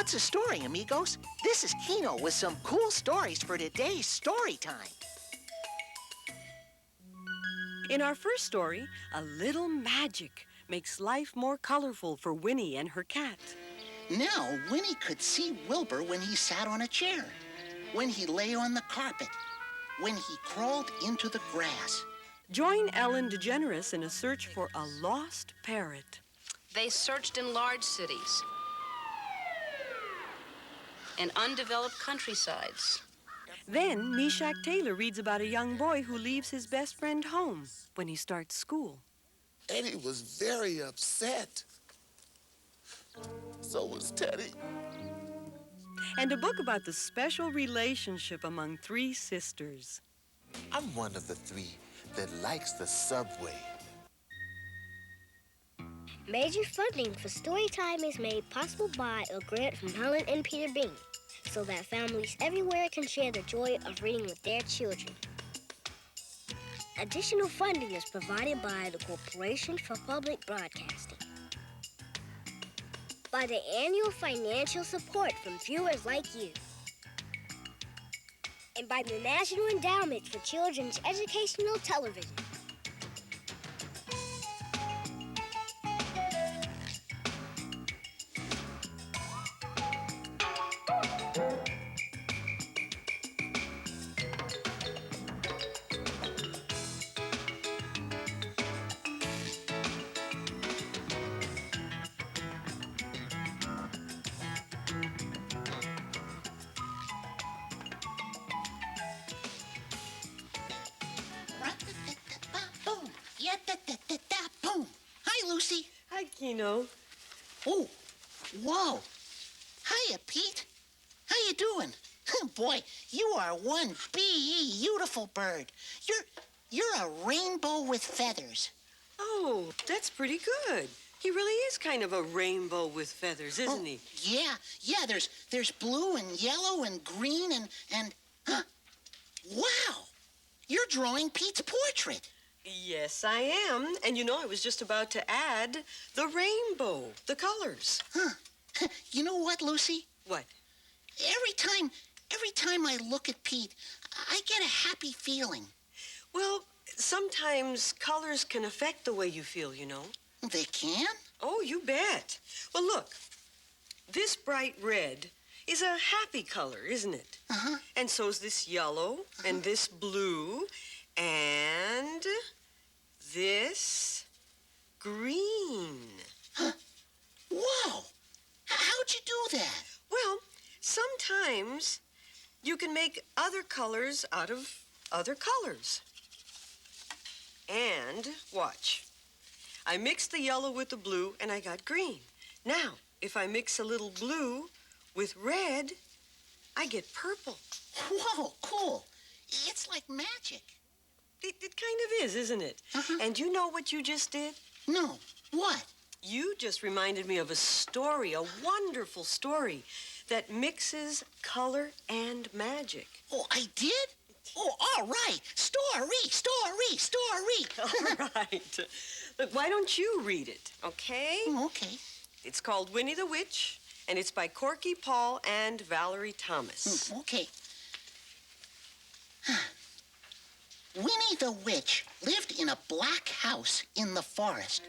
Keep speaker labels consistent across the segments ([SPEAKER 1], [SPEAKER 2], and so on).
[SPEAKER 1] What's the story, amigos? This is Kino with some cool stories for today's story time.
[SPEAKER 2] In our first story, a little magic makes life more colorful for Winnie and her cat.
[SPEAKER 1] Now, Winnie could see Wilbur when he sat on a chair, when he lay on the carpet, when he crawled into the grass.
[SPEAKER 2] Join Ellen DeGeneres in a search for a lost parrot.
[SPEAKER 3] They searched in large cities and undeveloped countrysides.
[SPEAKER 2] Then Meshack Taylor reads about a young boy who leaves his best friend home when he starts school.
[SPEAKER 4] Eddie was very upset. So was Teddy.
[SPEAKER 2] And a book about the special relationship among three sisters.
[SPEAKER 4] I'm one of the three that likes the subway.
[SPEAKER 5] Major funding for Storytime is made possible by a grant from Helen and Peter Bean, so that families everywhere can share the joy of reading with their children. Additional funding is provided by the Corporation for Public Broadcasting, by the annual financial support from viewers like you, and by the National Endowment for Children's Educational Television.
[SPEAKER 1] Boom. Hi, Lucy.
[SPEAKER 2] Hi, Kino.
[SPEAKER 1] Oh, whoa. Hiya, Pete. How you doing? Boy, you are one beautiful bird. You're a rainbow with feathers.
[SPEAKER 2] Oh, that's pretty good. He really is kind of a rainbow with feathers, isn't he?
[SPEAKER 1] Yeah. There's blue and yellow and green and wow. You're drawing Pete's portrait.
[SPEAKER 2] Yes, I am. And you know, I was just about to add the rainbow, the colors.
[SPEAKER 1] You know what, Lucy?
[SPEAKER 2] What?
[SPEAKER 1] Every time I look at Pete, I get a happy feeling.
[SPEAKER 2] Well, sometimes colors can affect the way you feel, you know.
[SPEAKER 1] They can?
[SPEAKER 2] Oh, you bet. Well, look, this bright red is a happy color, isn't it?
[SPEAKER 1] Uh-huh.
[SPEAKER 2] And so's this yellow, and this blue, and this green.
[SPEAKER 1] Wow! How'd you do that?
[SPEAKER 2] Well, sometimes you can make other colors out of other colors. And watch. I mixed the yellow with the blue, and I got green. Now, if I mix a little blue with red, I get purple.
[SPEAKER 1] Whoa, cool. It's like magic.
[SPEAKER 2] It kind of is, isn't it?
[SPEAKER 1] Uh-huh.
[SPEAKER 2] And you know what you just did?
[SPEAKER 1] No. What?
[SPEAKER 2] You just reminded me of a story, a wonderful story that mixes color and magic.
[SPEAKER 1] Oh, I did? Oh, all right. Story.
[SPEAKER 2] All right. Look, why don't you read it, okay?
[SPEAKER 1] Okay.
[SPEAKER 2] It's called Winnie the Witch, and it's by Corky Paul and Valerie Thomas.
[SPEAKER 1] Okay. Winnie the Witch lived in a black house in the forest.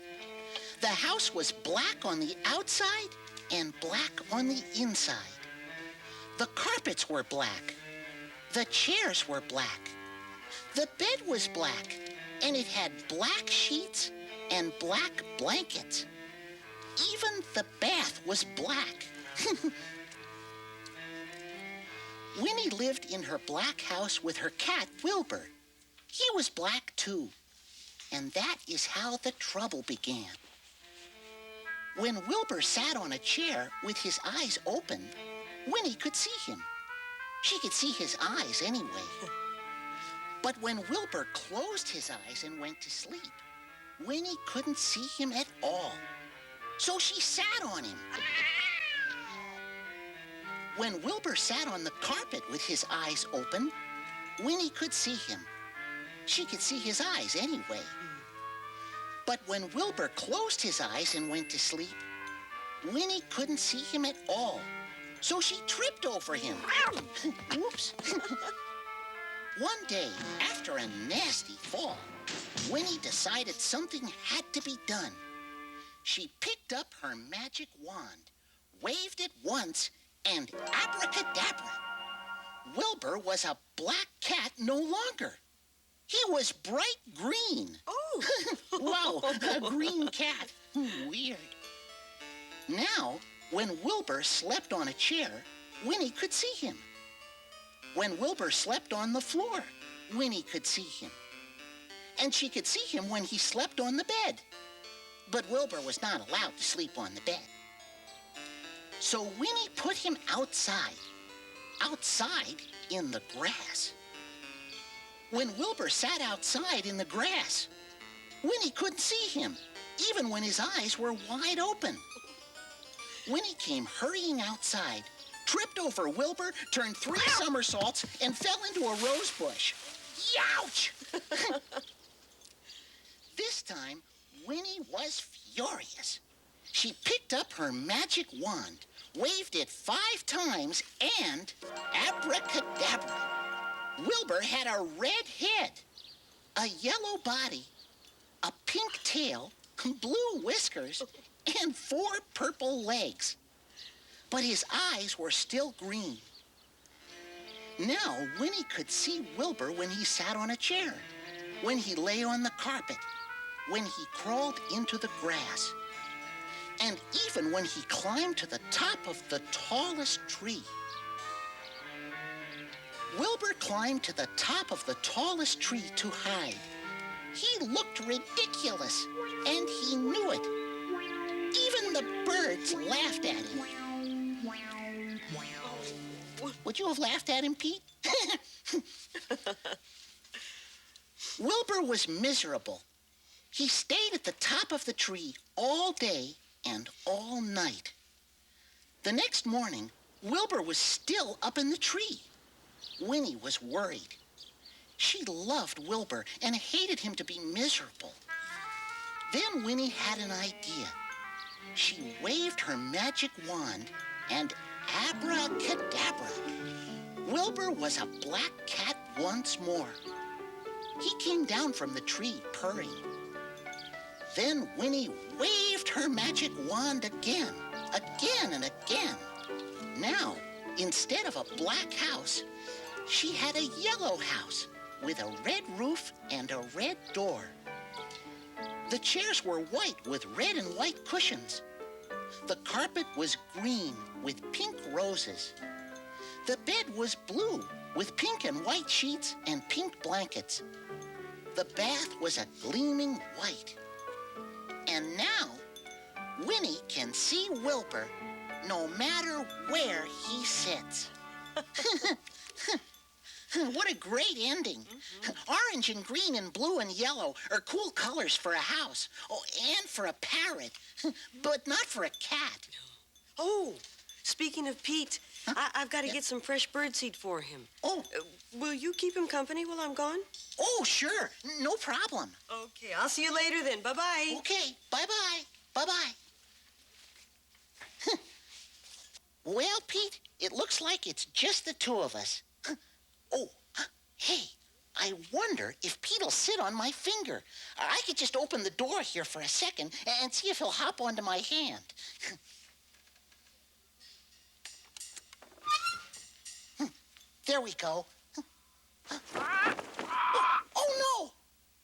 [SPEAKER 1] The house was black on the outside and black on the inside. The carpets were black. The chairs were black. The bed was black, and it had black sheets and black blankets. Even the bath was black. Winnie lived in her black house with her cat, Wilbur. He was black, too. And that is how the trouble began. When Wilbur sat on a chair with his eyes open, Winnie could see him. She could see his eyes anyway. But when Wilbur closed his eyes and went to sleep, Winnie couldn't see him at all. So she sat on him. When Wilbur sat on the carpet with his eyes open, Winnie could see him. She could see his eyes anyway. But when Wilbur closed his eyes and went to sleep, Winnie couldn't see him at all. so she tripped over him. Whoops. One day, after a nasty fall, Winnie decided something had to be done. She picked up her magic wand, waved it once, and abracadabra. Wilbur was a black cat no longer. He was bright green.
[SPEAKER 2] Oh!
[SPEAKER 1] Wow, a green cat. Weird. Now, when Wilbur slept on a chair, Winnie could see him. When Wilbur slept on the floor, Winnie could see him. And she could see him when he slept on the bed. But Wilbur was not allowed to sleep on the bed. So Winnie put him outside in the grass. When Wilbur sat outside in the grass, Winnie couldn't see him, even when his eyes were wide open. Winnie came hurrying outside, tripped over Wilbur, turned 3 somersaults, and fell into a rose bush. Youch! This time, Winnie was furious. She picked up her magic wand, waved it 5 times, and abracadabra. Wilbur had a red head, a yellow body, a pink tail, blue whiskers, and 4 purple legs. But his eyes were still green. Now Winnie could see Wilbur when he sat on a chair, when he lay on the carpet, when he crawled into the grass, and even when he climbed to the top of the tallest tree. Wilbur climbed to the top of the tallest tree to hide. He looked ridiculous, and he knew it. Even the birds laughed at him. Would you have laughed at him, Pete? Wilbur was miserable. He stayed at the top of the tree all day and all night. The next morning, Wilbur was still up in the tree. Winnie was worried. She loved Wilbur and hated him to be miserable. Then Winnie had an idea. She waved her magic wand and abracadabra. Wilbur was a black cat once more. He came down from the tree purring. Then Winnie waved her magic wand again and again. Now, instead of a black house, she had a yellow house with a red roof and a red door. The chairs were white with red and white cushions. The carpet was green with pink roses. The bed was blue with pink and white sheets and pink blankets. The bath was a gleaming white. And now, Winnie can see Wilbur no matter where he sits. What a great ending. Mm-hmm. Orange and green and blue and yellow are cool colors for a house. Oh, and for a parrot, but not for a cat.
[SPEAKER 2] Oh, speaking of Pete, I've got to get some fresh birdseed for him.
[SPEAKER 1] Oh.
[SPEAKER 2] Will you keep him company while I'm gone?
[SPEAKER 1] Oh, sure. No problem.
[SPEAKER 2] Okay, I'll see you later then. Bye-bye.
[SPEAKER 1] Okay, bye-bye. Bye-bye. Well, Pete, it looks like it's just the 2 of us. Oh, hey, I wonder if Pete'll sit on my finger. I could just open the door here for a second and see if he'll hop onto my hand. There we go. Oh, no!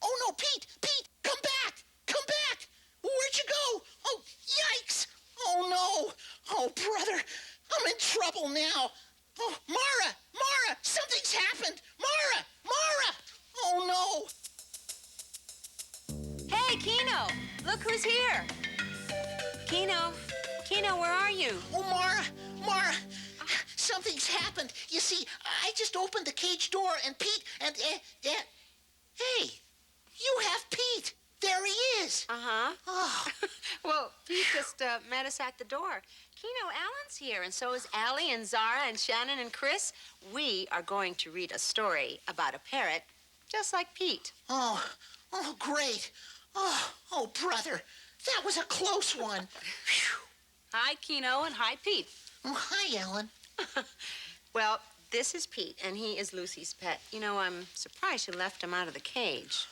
[SPEAKER 1] Oh, no, Pete! Pete, come back! Come back! Where'd you go? Oh, yikes! Oh, no! Oh, brother, I'm in trouble now. Oh, Mara! Mara! Something's happened! Mara! Mara! Oh, no!
[SPEAKER 3] Hey, Kino! Look who's here! Kino! Kino, where are you?
[SPEAKER 1] Oh, Mara! Mara! Something's happened. You see, I just opened the cage door and Pete and... hey, you have Pete. There he is.
[SPEAKER 3] Uh-huh.
[SPEAKER 1] Oh.
[SPEAKER 3] Well, Pete just met us at the door. Kino, Alan's here, and so is Allie and Zara and Shannon and Chris. We are going to read a story about a parrot, just like Pete.
[SPEAKER 1] Oh, great. Oh, brother, that was a close one. Phew.
[SPEAKER 3] Hi, Kino, and hi, Pete.
[SPEAKER 1] Oh, hi, Ellen.
[SPEAKER 3] Well, this is Pete, and he is Lucy's pet. You know, I'm surprised you left him out of the cage.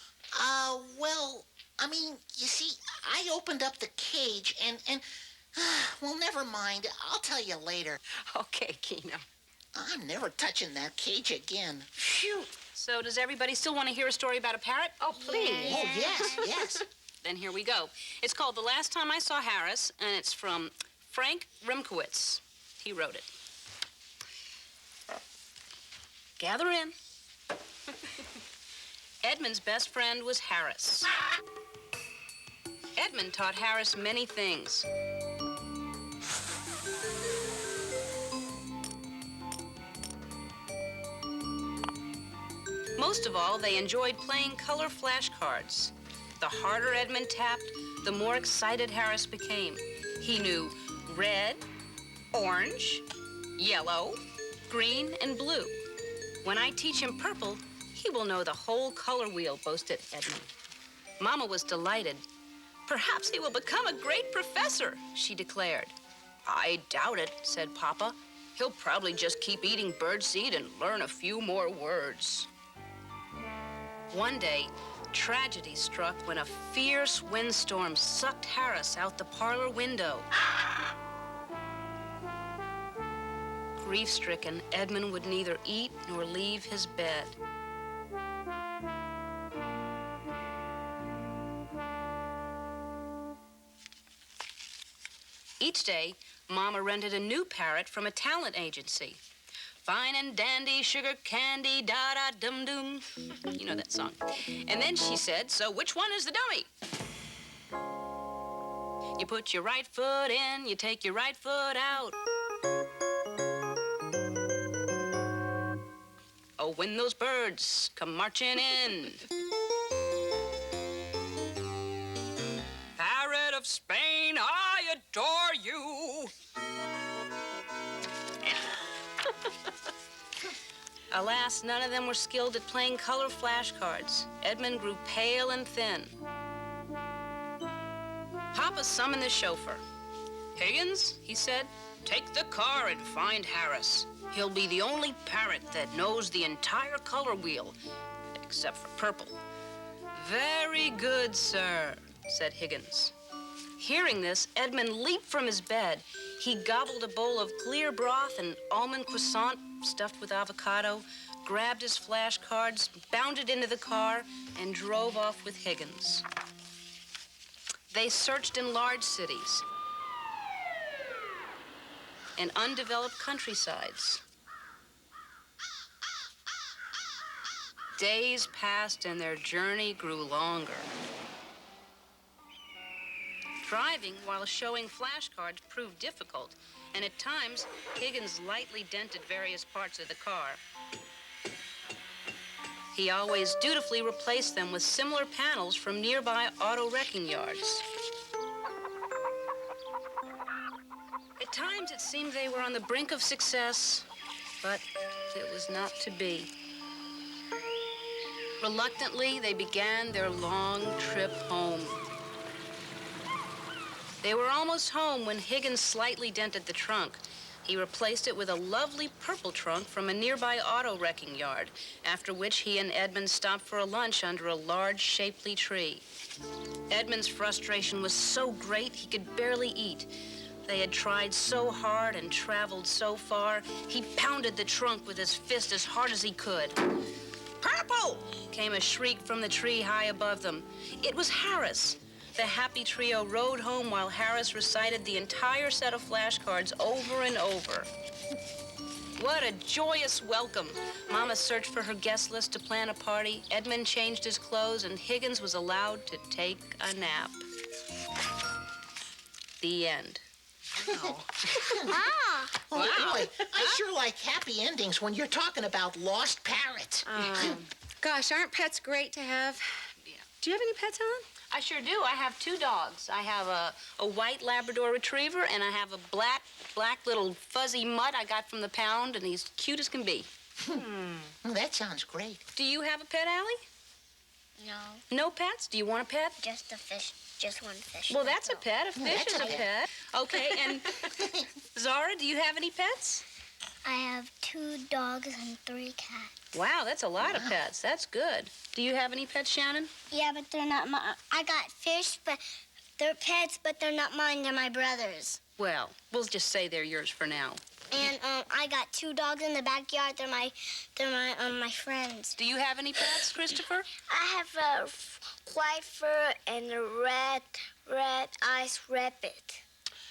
[SPEAKER 1] Well, I mean, you see, I opened up the cage and well, never mind. I'll tell you later.
[SPEAKER 3] Okay, Kino.
[SPEAKER 1] I'm never touching that cage again. Phew.
[SPEAKER 6] So does everybody still want to hear a story about a parrot?
[SPEAKER 3] Oh, please.
[SPEAKER 1] Oh, yes, yes.
[SPEAKER 6] Then here we go. It's called The Last Time I Saw Harris, and it's from Frank Rimkowitz. He wrote it. Gather in. Edmund's best friend was Harris. Edmund taught Harris many things. Most of all, they enjoyed playing color flashcards. The harder Edmund tapped, the more excited Harris became. He knew red, orange, yellow, green, and blue. When I teach him purple, he will know the whole color wheel, boasted Edmund. Mama was delighted. Perhaps he will become a great professor, she declared. I doubt it, said Papa. He'll probably just keep eating birdseed and learn a few more words. One day, tragedy struck when a fierce windstorm sucked Harris out the parlor window. Grief-stricken, Edmund would neither eat nor leave his bed. Each day, Mama rented a new parrot from a talent agency. Fine and dandy, sugar candy, da-da-dum-dum. You know that song. And then she said, so which one is the dummy? You put your right foot in, you take your right foot out. Oh, when those birds come marching in. Parrot of Spain, I adore you. Alas, none of them were skilled at playing color flashcards. Edmund grew pale and thin. Papa summoned the chauffeur. Higgins, he said, take the car and find Harris. He'll be the only parrot that knows the entire color wheel, except for purple. Very good, sir, said Higgins. Hearing this, Edmund leaped from his bed. He gobbled a bowl of clear broth and almond croissant stuffed with avocado, grabbed his flashcards, bounded into the car, and drove off with Higgins. They searched in large cities and undeveloped countrysides. Days passed and their journey grew longer. Driving while showing flashcards proved difficult, and at times, Higgins lightly dented various parts of the car. He always dutifully replaced them with similar panels from nearby auto wrecking yards. At times, it seemed they were on the brink of success, but it was not to be. Reluctantly, they began their long trip home. They were almost home when Higgins slightly dented the trunk. He replaced it with a lovely purple trunk from a nearby auto wrecking yard, after which he and Edmund stopped for a lunch under a large, shapely tree. Edmund's frustration was so great he could barely eat. They had tried so hard and traveled so far, he pounded the trunk with his fist as hard as he could. Purple! Came a shriek from the tree high above them. It was Harris. The happy trio rode home while Harris recited the entire set of flashcards over and over. What a joyous welcome. Mama searched for her guest list to plan a party. Edmund changed his clothes, and Higgins was allowed to take a nap. The end.
[SPEAKER 1] Wow.
[SPEAKER 5] Ah!
[SPEAKER 1] Oh,
[SPEAKER 6] Wow.
[SPEAKER 1] boy. I sure like happy endings when you're talking about lost parrots.
[SPEAKER 3] Gosh, aren't pets great to have?
[SPEAKER 6] Yeah.
[SPEAKER 3] Do you have any pets, Helen?
[SPEAKER 6] I sure do. I have two dogs. I have a white Labrador Retriever, and I have a black little fuzzy mutt I got from the pound, and he's cute as can be.
[SPEAKER 1] That sounds great.
[SPEAKER 6] Do you have a pet, Allie?
[SPEAKER 5] No,
[SPEAKER 6] No pets? Do you want a pet?
[SPEAKER 5] just a fish. Just one fish.
[SPEAKER 6] Well, that's a pet. A fish is a pet. Okay, and Zara, do you have any pets?
[SPEAKER 5] I have 2 dogs and 3 cats.
[SPEAKER 6] Wow, that's a lot of pets. That's good. Do you have any pets, Shannon?
[SPEAKER 5] Yeah, but they're not mine. I got fish, but they're pets, but they're not mine. They're my brother's.
[SPEAKER 6] Well, we'll just say they're yours for now.
[SPEAKER 5] And I got 2 dogs in the backyard. They're my friends.
[SPEAKER 6] Do you have any pets, Christopher?
[SPEAKER 5] I have a white fur and a red eyes rabbit.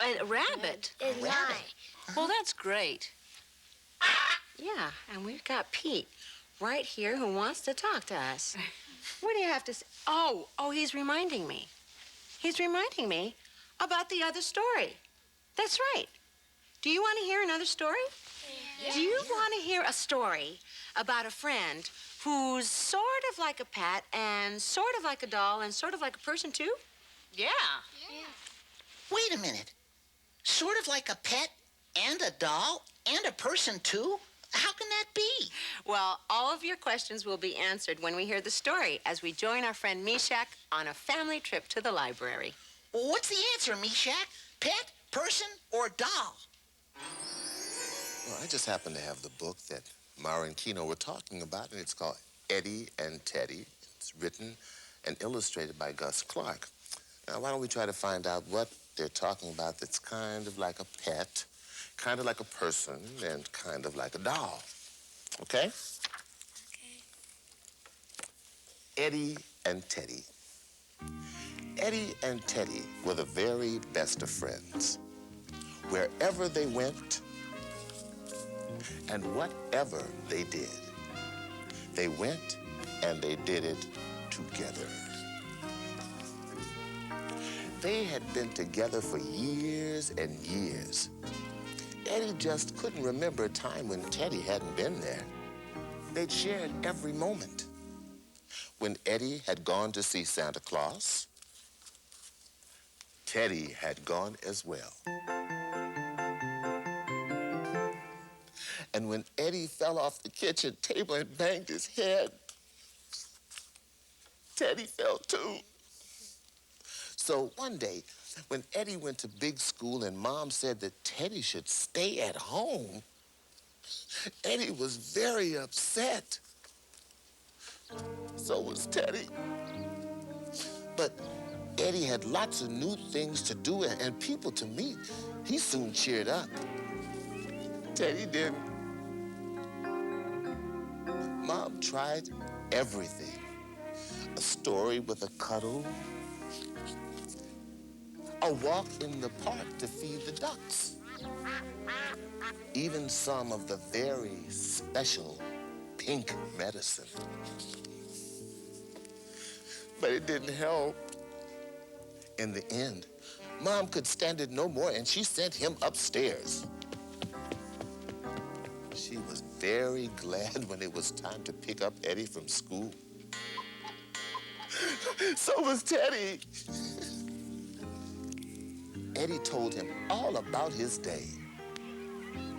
[SPEAKER 6] A rabbit.
[SPEAKER 5] It's mine.
[SPEAKER 6] Well, that's great.
[SPEAKER 3] Yeah, and we've got Pete right here who wants to talk to us. What do you have to say? Oh, he's reminding me. He's reminding me about the other story. That's right. Do you want to hear another story? Yeah. Do you want to hear a story about a friend who's sort of like a pet and sort of like a doll and sort of like a person, too?
[SPEAKER 6] Yeah.
[SPEAKER 1] Wait a minute. Sort of like a pet and a doll and a person, too? How can that be?
[SPEAKER 3] Well, all of your questions will be answered when we hear the story as we join our friend Meshach on a family trip to the library.
[SPEAKER 1] Well, what's the answer, Meshach? Pet, person, or doll?
[SPEAKER 4] Well, I just happen to have the book that Mara and Kino were talking about, and it's called Eddie and Teddy. It's written and illustrated by Gus Clark. Now, why don't we try to find out what they're talking about that's kind of like a pet, kind of like a person, and kind of like a doll. Okay?
[SPEAKER 5] Okay.
[SPEAKER 4] Eddie and Teddy. Eddie and Teddy were the very best of friends. Wherever they went and whatever they did, they went and they did it together. They had been together for years and years. Eddie just couldn't remember a time when Teddy hadn't been there. They'd shared every moment. When Eddie had gone to see Santa Claus, Teddy had gone as well. And when Eddie fell off the kitchen table and banged his head, Teddy fell too. So one day, when Eddie went to big school and Mom said that Teddy should stay at home, Eddie was very upset. So was Teddy. But Eddie had lots of new things to do and people to meet. He soon cheered up. Teddy didn't. Mom tried everything. A story with a cuddle, a walk in the park to feed the ducks, even some of the very special pink medicine. But it didn't help. In the end, Mom could stand it no more, and she sent him upstairs. She was very glad when it was time to pick up Eddie from school. So was Teddy. Eddie told him all about his day,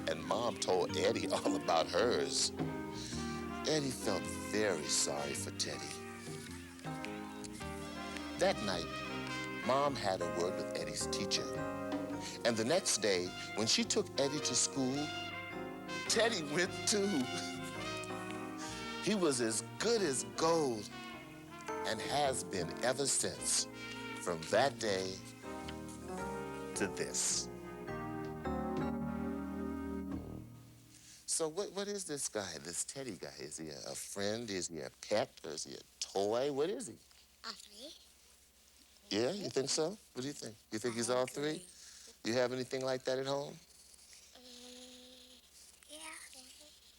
[SPEAKER 4] and Mom told Eddie all about hers. Eddie felt very sorry for Teddy. That night, Mom had a word with Eddie's teacher. And the next day, when she took Eddie to school, Teddy went too. He was as good as gold and has been ever since, from that day to this. So what is this guy, this Teddy guy? Is he a friend? Is he a pet? Or is he a toy? What is he?
[SPEAKER 5] All 3.
[SPEAKER 4] Yeah, you think so? What do you think? You think he's all 3? You have anything like that at home?
[SPEAKER 5] Yeah.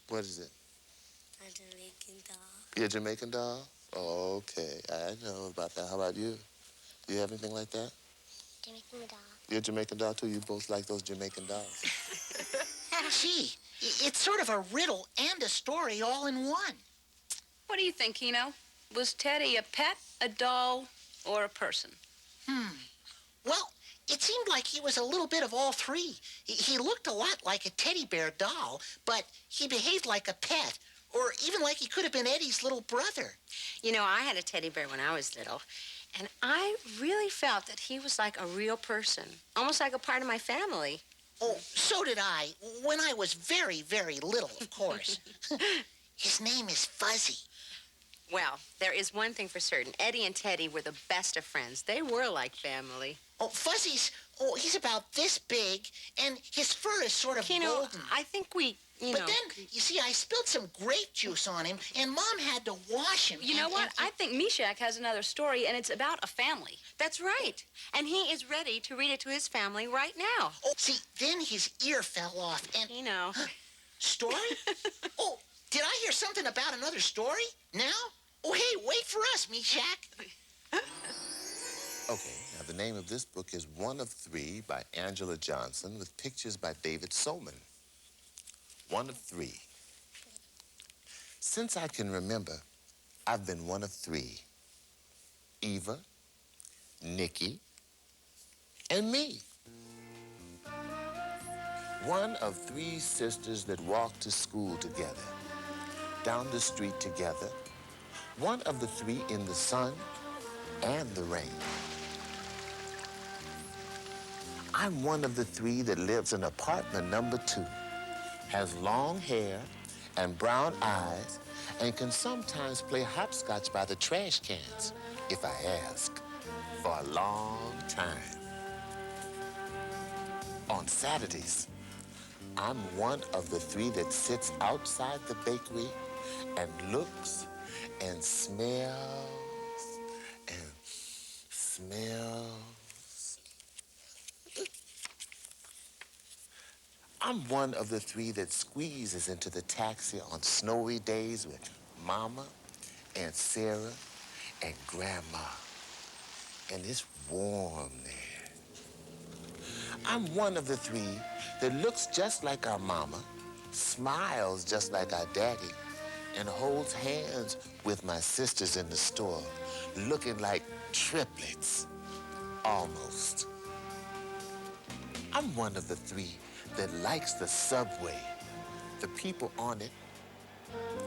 [SPEAKER 4] What is it?
[SPEAKER 5] A Jamaican doll.
[SPEAKER 4] You're a Jamaican doll? Oh, okay. I know about that. How about you? Do you have anything like that?
[SPEAKER 5] Jamaican doll.
[SPEAKER 4] You're a Jamaican doll, too? You both like those Jamaican dolls?
[SPEAKER 1] Gee, it's sort of a riddle and a story all in one.
[SPEAKER 6] What do you think, Kino? Was Teddy a pet, a doll, or a person?
[SPEAKER 1] Well, it seemed like he was a little bit of all 3. He looked a lot like a teddy bear doll, but he behaved like a pet, Or even like he could have been Eddie's little brother.
[SPEAKER 3] You know, I had a teddy bear when I was little, and I really felt that he was like a real person, almost like a part of my family.
[SPEAKER 1] Oh, so did I, when I was very, very little, of course. His name is Fuzzy.
[SPEAKER 3] Well, there is one thing for certain. Eddie and Teddy were the best of friends. They were like family.
[SPEAKER 1] Oh, Fuzzy's, he's about this big, and his fur is sort of
[SPEAKER 3] Kino,
[SPEAKER 1] golden.
[SPEAKER 3] I think we, you know...
[SPEAKER 1] But then, you see, I spilled some grape juice on him, and Mom had to wash him.
[SPEAKER 6] You know what? I think Meshack has another story, and it's about a family.
[SPEAKER 3] That's right. And he is ready to read it to his family right now.
[SPEAKER 1] Oh, see, then his ear fell off, and...
[SPEAKER 3] Kino.
[SPEAKER 1] Story? Oh, did I hear something about another story? Now? Oh, hey, wait for us, Meshack.
[SPEAKER 4] Okay, now the name of this book is One of Three by Angela Johnson with pictures by David Solman. One of three. Since I can remember, I've been one of three. Eva, Nikki, and me. One of three sisters that walked to school together, down the street together. One of the three in the sun and the rain. I'm one of the three that lives in apartment number 2, has long hair and brown eyes, and can sometimes play hopscotch by the trash cans, if I ask, for a long time. On Saturdays, I'm one of the three that sits outside the bakery and looks and smells and smells. I'm one of the three that squeezes into the taxi on snowy days with Mama, Aunt Sarah, and Grandma. And it's warm there. I'm one of the three that looks just like our Mama, smiles just like our Daddy, and holds hands with my sisters in the store, looking like triplets, almost. I'm one of the three that likes the subway, the people on it,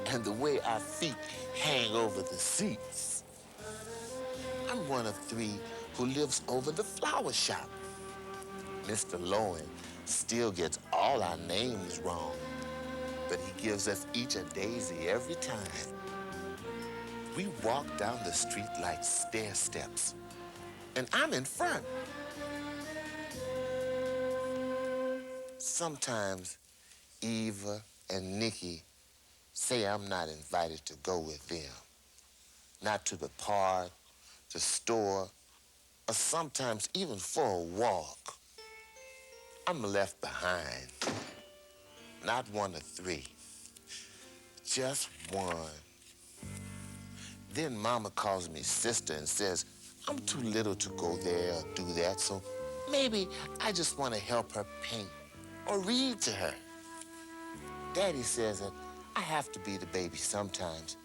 [SPEAKER 4] and the way our feet hang over the seats. I'm one of three who lives over the flower shop. Mr. Lowen still gets all our names wrong, but he gives us each a daisy every time. We walk down the street like stair steps, and I'm in front. Sometimes Eva and Nikki say I'm not invited to go with them, not to the park, the store, or sometimes even for a walk. I'm left behind. Not one of three, just one. Then Mama calls me sister and says I'm too little to go there or do that, so maybe I just want to help her paint or read to her. Daddy says that I have to be the baby sometimes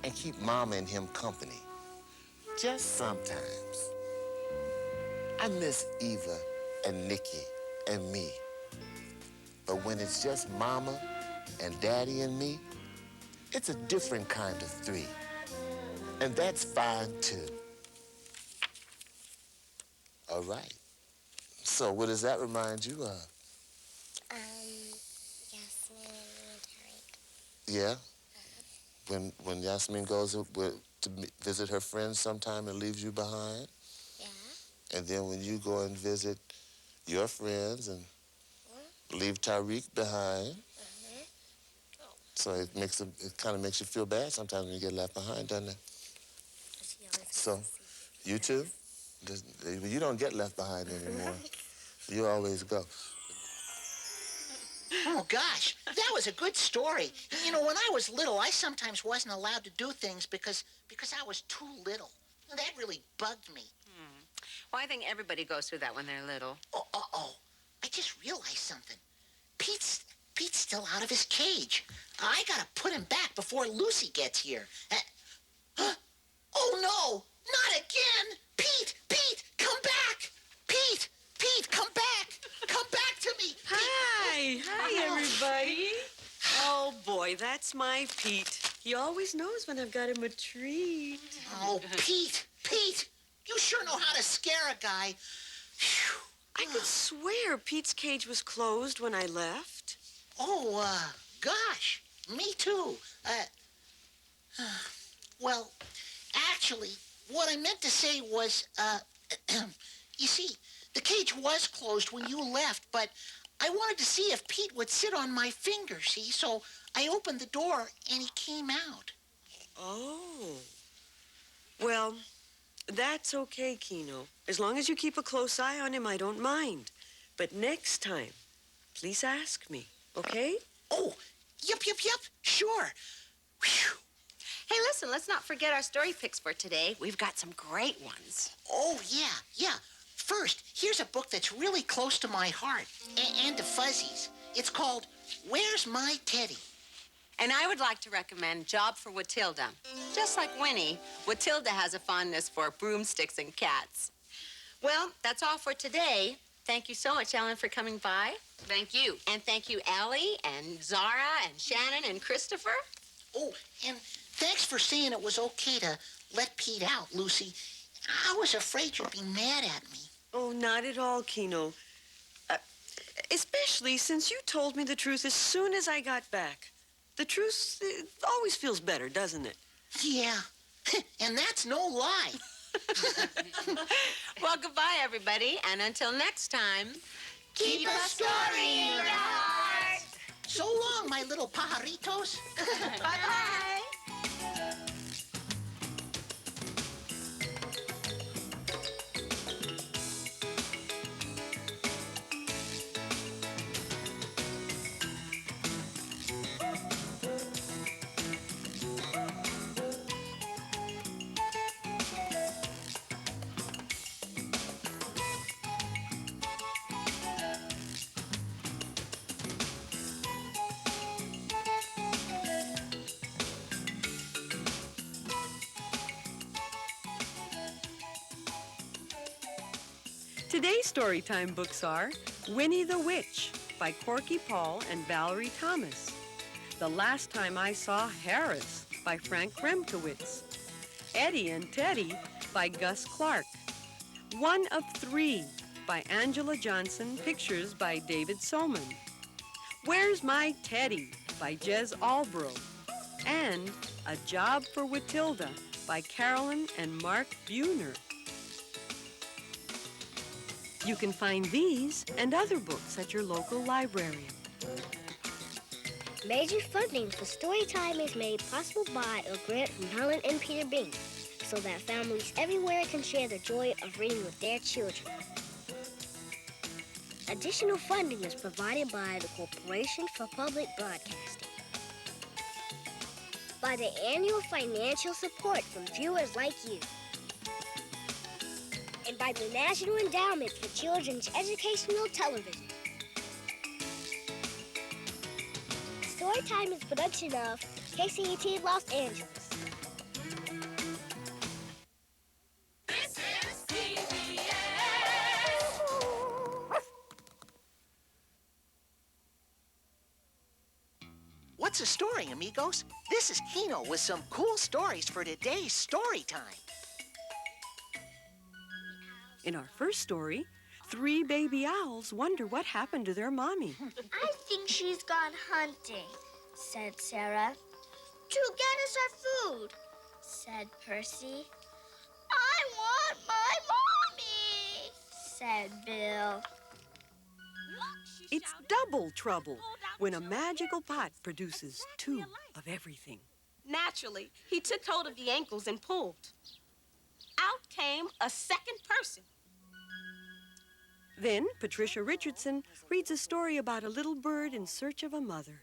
[SPEAKER 4] and keep Mama and him company, just sometimes. I miss Eva and Nikki and me. But when it's just Mama and Daddy and me, it's a different kind of three. And that's fine, too. All right. So what does that remind you of?
[SPEAKER 5] Yasmin and Tariq.
[SPEAKER 4] Yeah? When Yasmin goes to visit her friends sometime and leaves you behind?
[SPEAKER 5] Yeah.
[SPEAKER 4] And then when you go and visit your friends and leave Tariq behind. So it kind of makes you feel bad sometimes when you get left behind, doesn't it? So, you too? You don't get left behind anymore. You always go.
[SPEAKER 1] Oh, gosh, that was a good story. You know, when I was little, I sometimes wasn't allowed to do things because I was too little. That really bugged me.
[SPEAKER 3] Well, I think everybody goes through that when they're little.
[SPEAKER 1] Oh, I just realized something. Pete's still out of his cage. I gotta put him back before Lucy gets here. Oh, no, not again. Pete, come back. Pete, come back. Come back to me.
[SPEAKER 2] Hi, everybody. Oh, boy, that's my Pete. He always knows when I've got him a treat.
[SPEAKER 1] Oh, Pete, you sure know how to scare a guy. Phew.
[SPEAKER 2] I could swear Pete's cage was closed when I left.
[SPEAKER 1] Oh, gosh, me too. Well, actually, what I meant to say was, you see, the cage was closed when you left, but I wanted to see if Pete would sit on my finger, see? So I opened the door and he came out.
[SPEAKER 2] Oh. Well, that's okay, Kino. As long as you keep a close eye on him, I don't mind. But next time, please ask me, okay?
[SPEAKER 1] Oh, yep, sure. Whew.
[SPEAKER 3] Hey, listen, let's not forget our story picks for today. We've got some great ones.
[SPEAKER 1] Oh, yeah. First, here's a book that's really close to my heart and to Fuzzy's. It's called Where's My Teddy?
[SPEAKER 3] And I would like to recommend Job for Watilda. Just like Winnie, Watilda has a fondness for broomsticks and cats. Well, that's all for today. Thank you so much, Ellen, for coming by.
[SPEAKER 6] Thank you.
[SPEAKER 3] And thank you, Allie and Zara and Shannon and Christopher.
[SPEAKER 1] Oh, and thanks for saying it was okay to let Pete out, Lucy. I was afraid you'd be mad at me.
[SPEAKER 2] Oh, not at all, Kino. Especially since you told me the truth as soon as I got back. The truth always feels better, doesn't it?
[SPEAKER 1] Yeah, and that's no lie.
[SPEAKER 3] Well, goodbye, everybody. And until next time,
[SPEAKER 1] Keep a story in your heart. So long, my little pajaritos.
[SPEAKER 3] bye-bye.
[SPEAKER 2] Today's Storytime books are Winnie the Witch by Corky Paul and Valerie Thomas. The Last Time I Saw Harris by Frank Remkowitz. Eddie and Teddy by Gus Clark. One of Three by Angela Johnson, pictures by David Soman. Where's My Teddy by Jez Albro. And A Job for Watilda by Carolyn and Mark Buhner. You can find these and other books at your local library.
[SPEAKER 5] Major funding for Storytime is made possible by a grant from Helen and Peter Bing, so that families everywhere can share the joy of reading with their children. Additional funding is provided by the Corporation for Public Broadcasting, by the annual financial support from viewers like you, and by the National Endowment for Children's Educational Television. Storytime is a production of KCET Los Angeles.
[SPEAKER 7] This is TBS.
[SPEAKER 1] What's a story, amigos? This is Kino with some cool stories for today's story time.
[SPEAKER 2] In our first story, three baby owls wonder what happened to their mommy.
[SPEAKER 5] I think she's gone hunting, said Sarah. To get us our food, said Percy. I want my mommy, said Bill.
[SPEAKER 2] It's double trouble when a magical pot produces two of everything.
[SPEAKER 8] Naturally, he took hold of the ankles and pulled. Out came a second person.
[SPEAKER 2] Then Patricia Richardson reads a story about a little bird in search of a mother.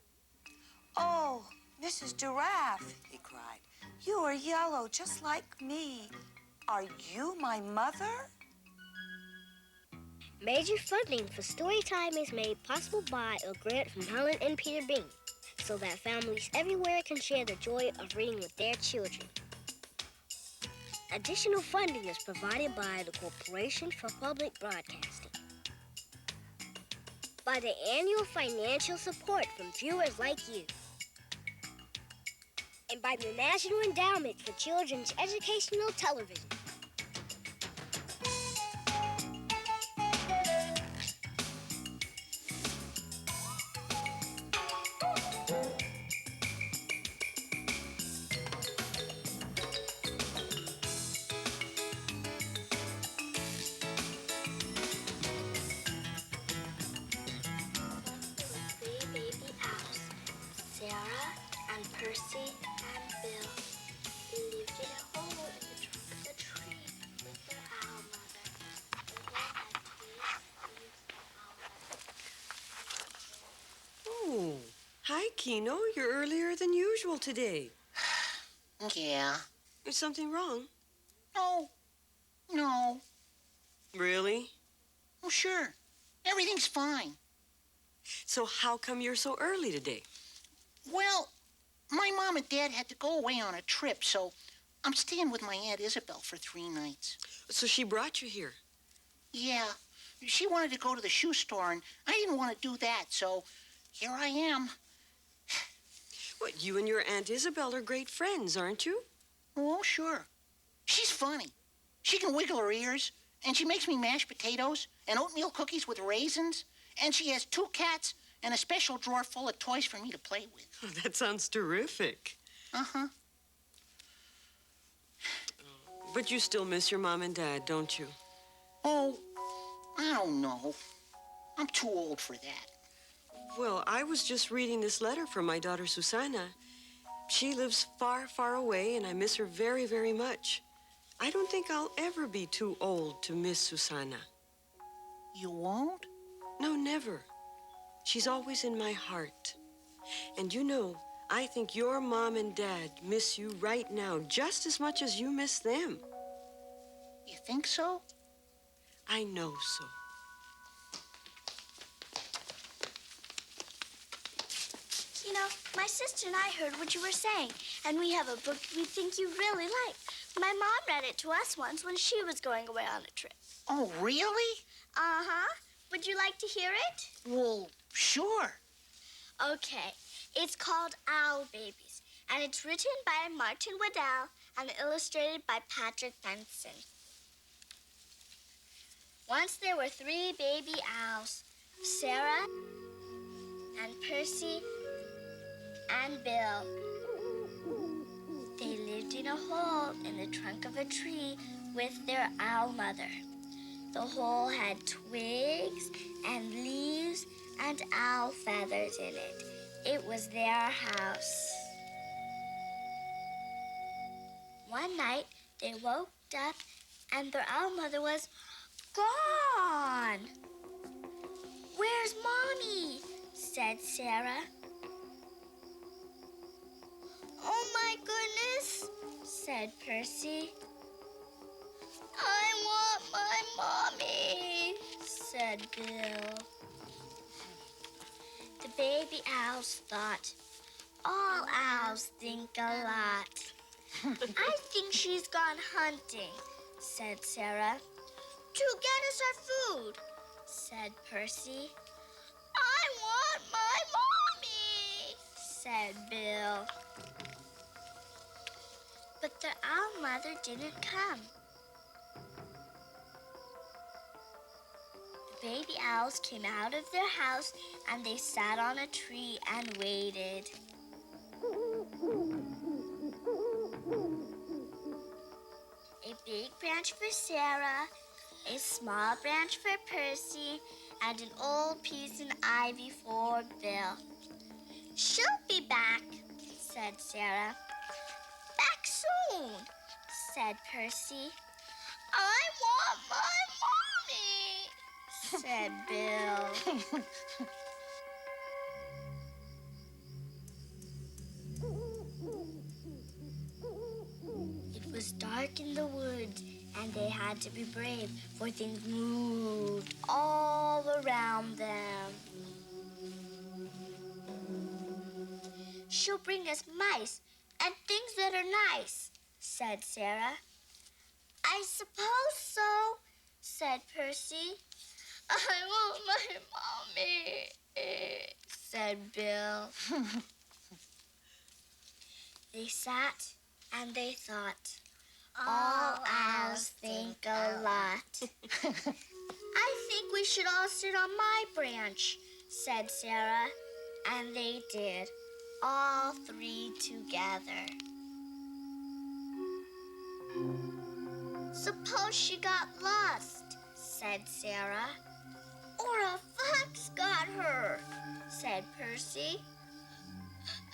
[SPEAKER 9] Oh, Mrs. Giraffe, he cried. You are yellow just like me. Are you my mother?
[SPEAKER 5] Major funding for Storytime is made possible by a grant from Helen and Peter Bing, so that families everywhere can share the joy of reading with their children. Additional funding is provided by the Corporation for Public Broadcasting, by the annual financial support from viewers like you. And by the National Endowment for Children's Educational Television. Three baby owls, Sarah and Percy and Bill, lived in a hole in the trunk of the tree with their owl mother. The hole had twigs and leaves.
[SPEAKER 2] Oh, hi, Kino. You're earlier than usual today.
[SPEAKER 1] Yeah.
[SPEAKER 2] Is something wrong?
[SPEAKER 1] No.
[SPEAKER 2] Really?
[SPEAKER 1] Well, sure. Everything's fine.
[SPEAKER 2] So how come you're so early today?
[SPEAKER 1] Well, my mom and dad had to go away on a trip, so I'm staying with my Aunt Isabel for 3 nights.
[SPEAKER 2] So she brought you here.
[SPEAKER 1] Yeah. She wanted to go to the shoe store, and I didn't want to do that, so here I am.
[SPEAKER 2] What, you and your Aunt Isabel are great friends, aren't you?
[SPEAKER 1] Oh, sure. She's funny. She can wiggle her ears, and she makes me mashed potatoes and oatmeal cookies with raisins, and she has 2 cats and a special drawer full of toys for me to play with.
[SPEAKER 2] Oh, that sounds terrific.
[SPEAKER 1] Uh-huh.
[SPEAKER 2] But you still miss your mom and dad, don't you?
[SPEAKER 1] Oh, I don't know. I'm too old for that.
[SPEAKER 2] Well, I was just reading this letter from my daughter, Susanna. She lives far, far away, and I miss her very, very much. I don't think I'll ever be too old to miss Susanna.
[SPEAKER 1] You won't?
[SPEAKER 2] No, never. She's always in my heart. And you know, I think your mom and dad miss you right now just as much as you miss them.
[SPEAKER 1] You think so?
[SPEAKER 2] I know so.
[SPEAKER 5] You know, my sister and I heard what you were saying, and we have a book we think you really like. My mom read it to us once when she was going away on a trip.
[SPEAKER 1] Oh, really?
[SPEAKER 5] Uh-huh. Would you like to hear it?
[SPEAKER 1] Well, sure.
[SPEAKER 5] Okay. It's called Owl Babies, and it's written by Martin Waddell and illustrated by Patrick Benson. Once there were 3 baby owls, Sarah and Percy and Bill. They lived in a hole in the trunk of a tree with their owl mother. The hole had twigs and leaves and owl feathers in it. It was their house. One night, they woke up and their owl mother was gone. "Where's Mommy?" said Sarah. "Oh, my goodness," said Percy. "I want my Mommy," said Bill. The baby owls thought, "All owls think a lot." "I think she's gone hunting," said Sarah. "To get us our food," said Percy. "I want my Mommy," said Bill. But the owl mother didn't come. The baby owls came out of their house and they sat on a tree and waited. A big branch for Sarah, a small branch for Percy, and an old piece of ivy for Bill. "She'll be back," said Sarah. "Back soon," said Percy. "I want my Mommy," said Bill. It was dark in the woods, and they had to be brave, for things moved all around them. "She'll bring us mice and things that are nice," said Sarah. "I suppose so," said Percy. "I want my Mommy, said Bill. They sat and they thought. All owls think a lot. I think we should all sit on my branch, said Sarah. And they did, all three together. Suppose she got lost, said Sarah. Or a fox got her, said Percy.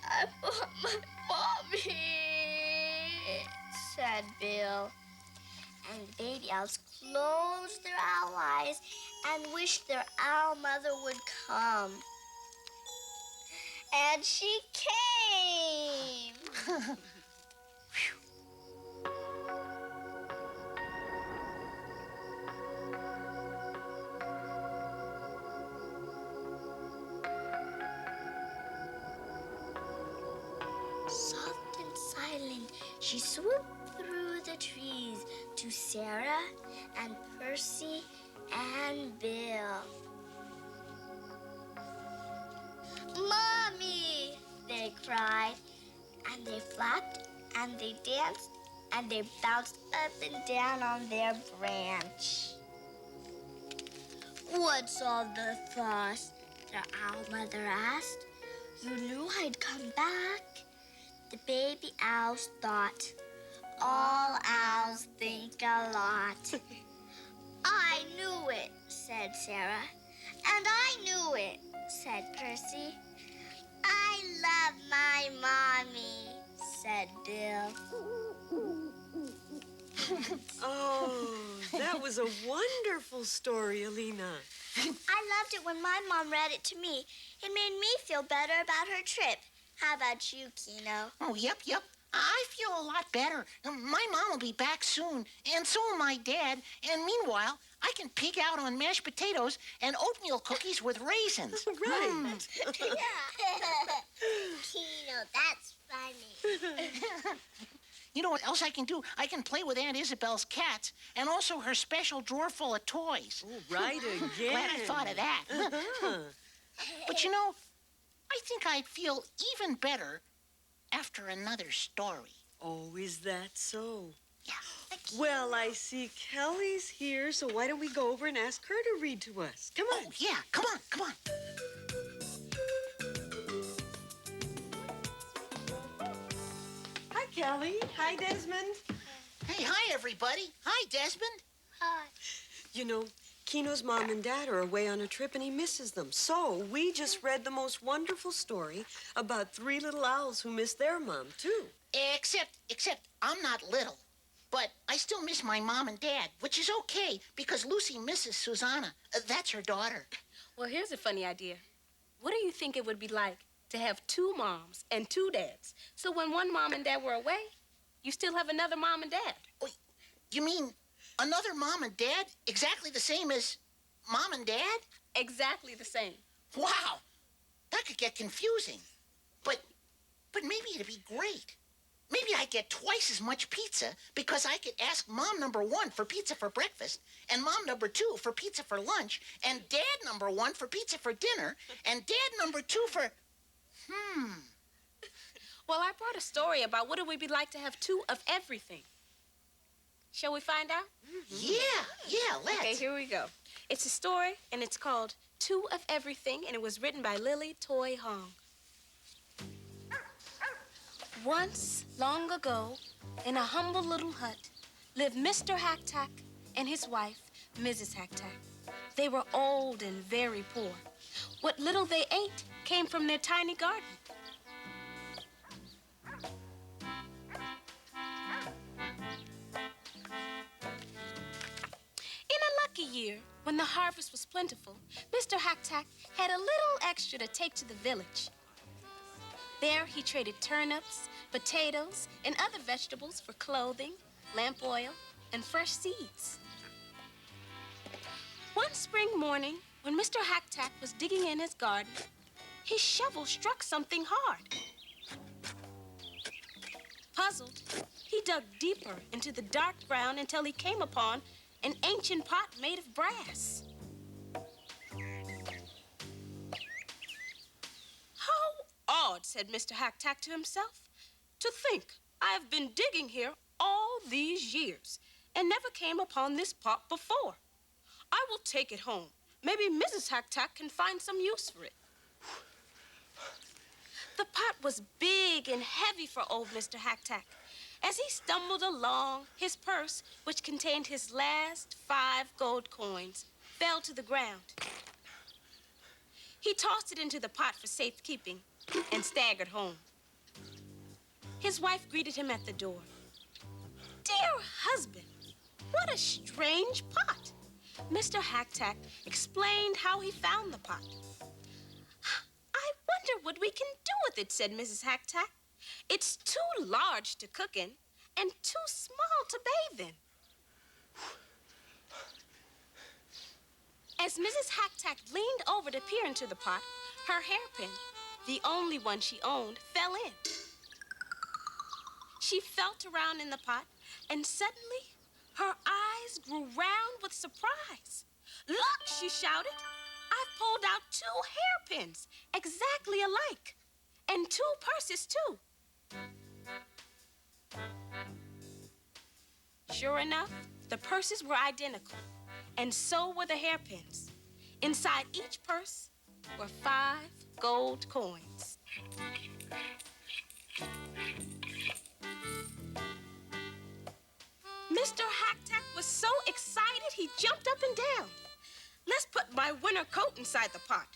[SPEAKER 5] I want my mommy, said Bill. And the baby owls closed their owl eyes and wished their owl mother would come. And she came. Soft and silent, she swooped through the trees to Sarah and Percy and Bill. Mommy, they cried, and they flapped, and they danced, and they bounced up and down on their branch. What's all the fuss? Their owl mother asked. You knew I'd come back. The baby owls thought. All owls think a lot. I knew it, said Sarah. And I knew it, said Percy. I love my mommy, said Bill.
[SPEAKER 2] Oh, that was a wonderful story, Alina.
[SPEAKER 5] I loved it when my mom read it to me. It made me feel better about her trip. How about you, Kino?
[SPEAKER 1] Oh, yep. I feel a lot better. My mom will be back soon, and so will my dad. And meanwhile, I can pig out on mashed potatoes and oatmeal cookies with raisins.
[SPEAKER 2] Right.
[SPEAKER 5] Kino, that's funny.
[SPEAKER 1] You know what else I can do? I can play with Aunt Isabel's cats and also her special drawer full of toys.
[SPEAKER 2] Oh, right again.
[SPEAKER 1] Glad I thought of that. But you know, I think I'd feel even better after another story.
[SPEAKER 2] Oh, is that so?
[SPEAKER 1] Yeah.
[SPEAKER 2] Well, I see Kelly's here, so why don't we go over and ask her to read to us? Come on.
[SPEAKER 1] Oh, yeah. Come on.
[SPEAKER 2] Hi, Kelly. Hi, Desmond.
[SPEAKER 1] Hey, hi, everybody. Hi, Desmond.
[SPEAKER 5] Hi.
[SPEAKER 2] You know, Kino's mom and dad are away on a trip and he misses them. So we just read the most wonderful story about three little owls who miss their mom, too.
[SPEAKER 1] Except I'm not little. But I still miss my mom and dad, which is okay because Lucy misses Susanna. That's her daughter.
[SPEAKER 8] Well, here's a funny idea. What do you think it would be like to have two moms and two dads? So when one mom and dad were away, you still have another mom and dad.
[SPEAKER 1] Oh, you mean another mom and dad exactly the same as mom and dad?
[SPEAKER 8] Exactly the same.
[SPEAKER 1] Wow, that could get confusing. But maybe it'd be great. Maybe I'd get twice as much pizza because I could ask mom number 1 for pizza for breakfast and mom number 2 for pizza for lunch and dad number 1 for pizza for dinner and dad number 2 for...
[SPEAKER 8] Well, I brought a story about what it would be like to have two of everything. Shall we find out?
[SPEAKER 1] Yeah, let's.
[SPEAKER 8] Okay, here we go. It's a story, and it's called Two of Everything, and it was written by Lily Toy Hong. Once, long ago, in a humble little hut, lived Mr. Hacktack and his wife, Mrs. Hacktack. They were old and very poor. What little they ate came from their tiny garden. In a lucky year, when the harvest was plentiful, Mr. Hacktack had a little extra to take to the village. There, he traded turnips, potatoes, and other vegetables for clothing, lamp oil, and fresh seeds. One spring morning, when Mr. Hacktack was digging in his garden, his shovel struck something hard. Puzzled, he dug deeper into the dark ground until he came upon an ancient pot made of brass. odd, said Mr. Hacktack to himself. To think I have been digging here all these years and never came upon this pot before. I will take it home. Maybe Mrs. Hacktack can find some use for it. The pot was big and heavy for old Mr. Hacktack. As he stumbled along, his purse, which contained his last 5 gold coins, fell to the ground. He tossed it into the pot for safekeeping and staggered home. His wife greeted him at the door. Dear husband, what a strange pot. Mr. Hacktack explained how he found the pot. I wonder what we can do with it, said Mrs. Hacktack. It's too large to cook in and too small to bathe in. As Mrs. Hacktack leaned over to peer into the pot, her hairpin, the only one she owned, fell in. She felt around in the pot, and suddenly her eyes grew round with surprise. Look, she shouted. I've pulled out 2 hairpins, exactly alike, and 2 purses, too. Sure enough, the purses were identical, and so were the hairpins. Inside each purse were 5 gold coins. Mr. Hacktack was so excited he jumped up and down. Let's put my winter coat inside the pot.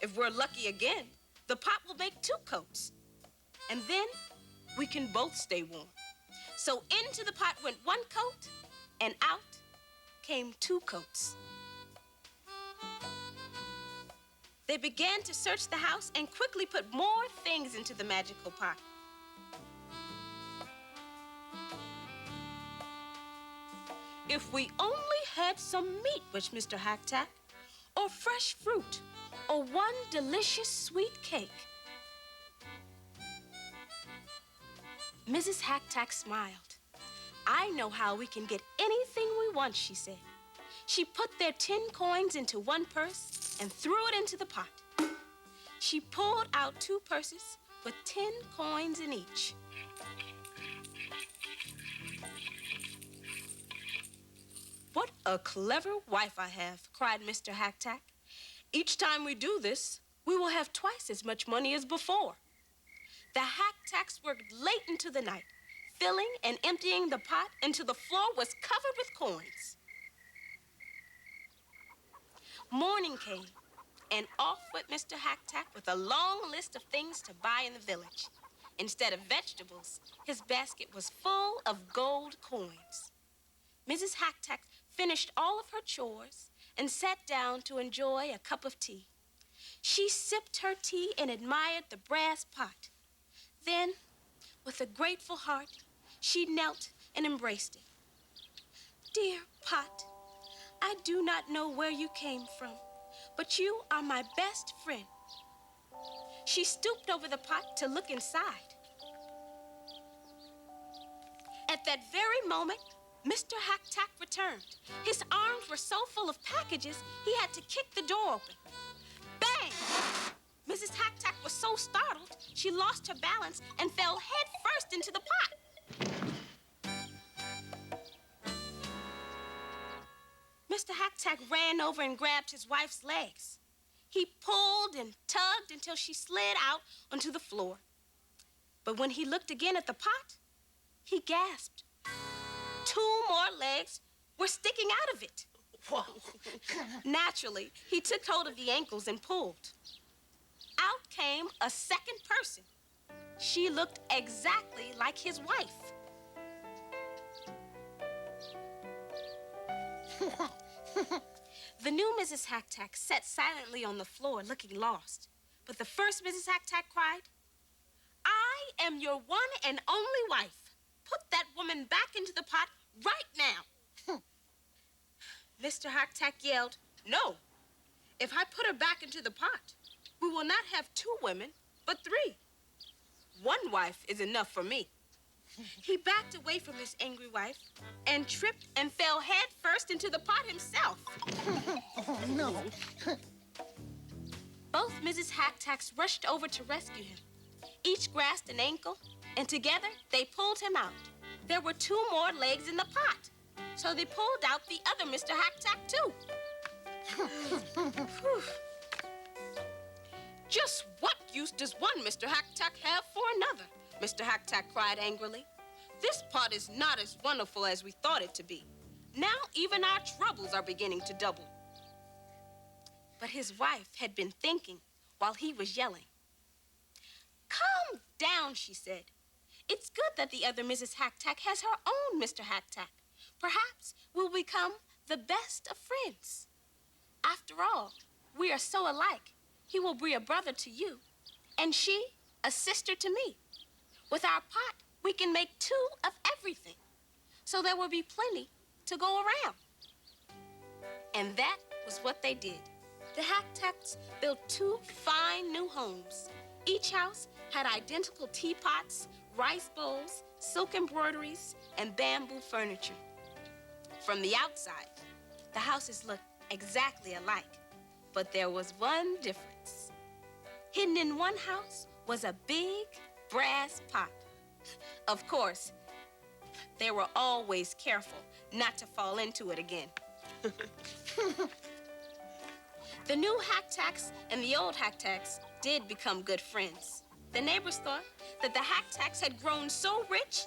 [SPEAKER 8] If we're lucky again, the pot will make 2 coats. And then we can both stay warm. So into the pot went 1 coat, and out came 2 coats. They began to search the house and quickly put more things into the magical pot. If we only had some meat, wished Mr. Hacktack, or fresh fruit, or 1 delicious sweet cake. Mrs. Hacktack smiled. I know how we can get anything we want, she said. She put their 10 coins into 1 purse and threw it into the pot. She pulled out 2 purses with 10 coins in each. What a clever wife I have, cried Mr. Hacktack. Each time we do this, we will have twice as much money as before. The Hacktacks worked late into the night, filling and emptying the pot until the floor was covered with coins. Morning came, and off went Mr. Hacktack with a long list of things to buy in the village. Instead of vegetables, his basket was full of gold coins. Mrs. Hacktack finished all of her chores and sat down to enjoy a cup of tea. She sipped her tea and admired the brass pot. Then, with a grateful heart, she knelt and embraced it. Dear pot, I do not know where you came from, but you are my best friend. She stooped over the pot to look inside. At that very moment, Mr. Hacktack returned. His arms were so full of packages, he had to kick the door open. Bang! Mrs. Hacktack was so startled, she lost her balance and fell head first into the pot. Mr. Hacktack ran over and grabbed his wife's legs. He pulled and tugged until she slid out onto the floor. But when he looked again at the pot, he gasped. 2 more legs were sticking out of it.
[SPEAKER 1] Whoa.
[SPEAKER 8] Naturally, he took hold of the ankles and pulled. Out came a second person. She looked exactly like his wife. The new Mrs. Hacktack sat silently on the floor, looking lost. But the first Mrs. Hacktack cried, I am your one and only wife. Put that woman back into the pot right now. Mr. Hacktack yelled, no. If I put her back into the pot, we will not have 2 women, but 3. 1 wife is enough for me. He backed away from his angry wife and tripped and fell head first into the pot himself.
[SPEAKER 1] Oh, no.
[SPEAKER 8] Both Mrs. Hacktacks rushed over to rescue him. Each grasped an ankle, and together they pulled him out. There were 2 more legs in the pot, so they pulled out the other Mr. Hack-Tack, too. Whew. Just what use does one Mr. Hack-Tack have for another? Mr. Hack-Tack cried angrily. This pot is not as wonderful as we thought it to be. Now even our troubles are beginning to double. But his wife had been thinking while he was yelling. Calm down, she said. It's good that the other Mrs. Hack-Tack has her own Mr. Hack-Tack. Perhaps we'll become the best of friends. After all, we are so alike. He will be a brother to you, and she a sister to me. With our pot, we can make 2 of everything. So there will be plenty to go around. And that was what they did. The Hack-Tacks built 2 fine new homes. Each house had identical teapots, rice bowls, silk embroideries, and bamboo furniture. From the outside, the houses looked exactly alike, but there was one difference. Hidden in one house was a big brass pot. Of course, they were always careful not to fall into it again. The new Hack-Tacks and the old Hack-Tacks did become good friends. The neighbors thought that the Hack-Tacks had grown so rich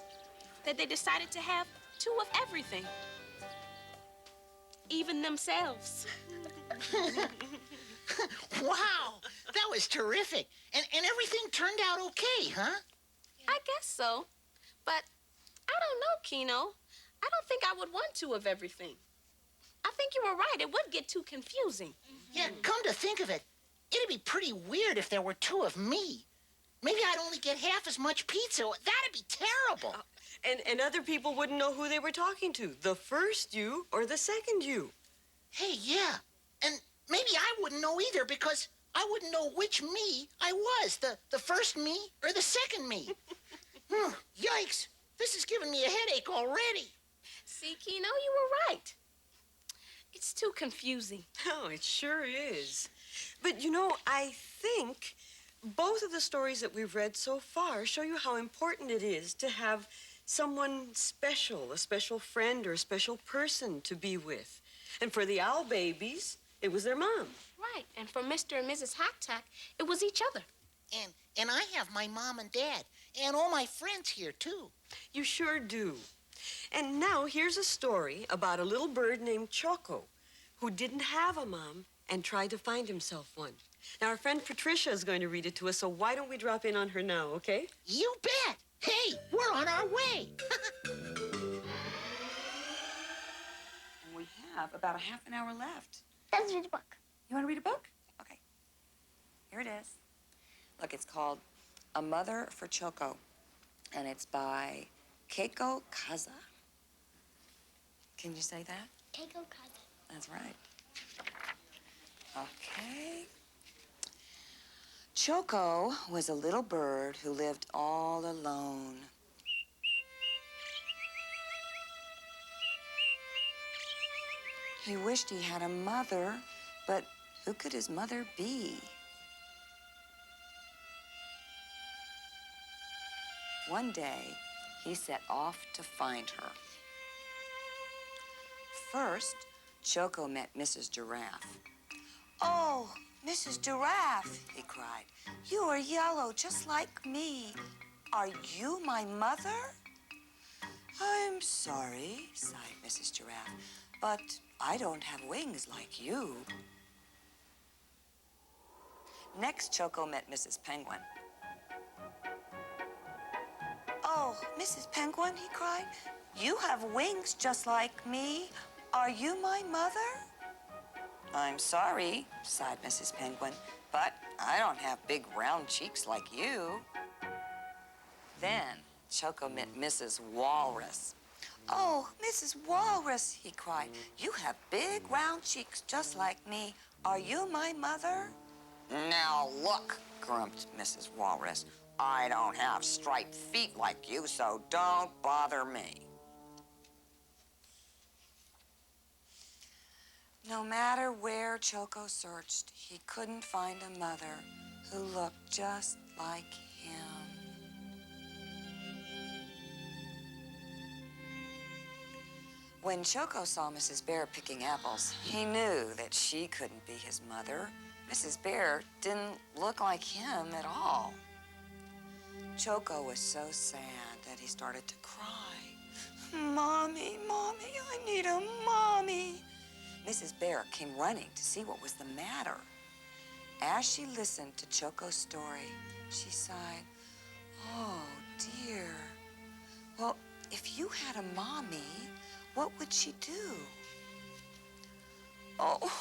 [SPEAKER 8] that they decided to have 2 of everything. Even themselves.
[SPEAKER 1] Wow, that was terrific. And everything turned out okay, huh?
[SPEAKER 8] I guess so. But I don't know, Kino. I don't think I would want 2 of everything. I think you were right. It would get too confusing.
[SPEAKER 1] Yeah, come to think of it, it'd be pretty weird if there were 2 of me. Maybe I'd only get half as much pizza. That'd be terrible.
[SPEAKER 2] And other people wouldn't know who they were talking to, the first you or the second you.
[SPEAKER 1] Hey, yeah. And maybe I wouldn't know either because I wouldn't know which me I was, the first me or the second me. Yikes. This is giving me a headache already.
[SPEAKER 8] See, Kino, you were right. It's too confusing.
[SPEAKER 2] Oh, it sure is. But, you know, I think both of the stories that we've read so far show you how important it is to have someone special, a special friend or a special person to be with. And for the owl babies, it was their mom.
[SPEAKER 8] Right, and for Mr. and Mrs. Hack-Tack, it was each other.
[SPEAKER 1] And I have my mom and dad and all my friends here, too.
[SPEAKER 2] You sure do. And now here's a story about a little bird named Choco who didn't have a mom and tried to find himself one. Now, our friend Patricia is going to read it to us, so why don't we drop in on her now, okay?
[SPEAKER 1] You bet. Hey, we're on our way.
[SPEAKER 9] We have about a half an hour left.
[SPEAKER 5] Let's read a book.
[SPEAKER 9] You want to read a book? Okay. Here it is. Look, it's called A Mother for Choco, and it's by Keiko Kaza. Can you say that?
[SPEAKER 5] Keiko Kaza.
[SPEAKER 9] That's right. Okay. Choco was a little bird who lived all alone. He wished he had a mother, but who could his mother be? One day, he set off to find her. First, Choco met Mrs. Giraffe. Oh, Mrs. Giraffe, he cried. You are yellow, just like me. Are you my mother? I'm sorry, sighed Mrs. Giraffe, but I don't have wings like you. Next, Choco met Mrs. Penguin. Oh, Mrs. Penguin, he cried, you have wings just like me. Are you my mother? I'm sorry, sighed Mrs. Penguin, but I don't have big round cheeks like you. Then Choco met Mrs. Walrus. Oh, Mrs. Walrus, he cried, you have big round cheeks just like me. Are you my mother? Now look, grumped Mrs. Walrus. I don't have striped feet like you, so don't bother me. No matter where Choco searched, he couldn't find a mother who looked just like him. When Choco saw Mrs. Bear picking apples, he knew that she couldn't be his mother. Mrs. Bear didn't look like him at all. Choco was so sad that he started to cry. Mommy, Mommy, I need a mommy. Mrs. Bear came running to see what was the matter. As she listened to Choco's story, she sighed, "Oh, dear. Well, if you had a mommy, what would she do?" "Oh,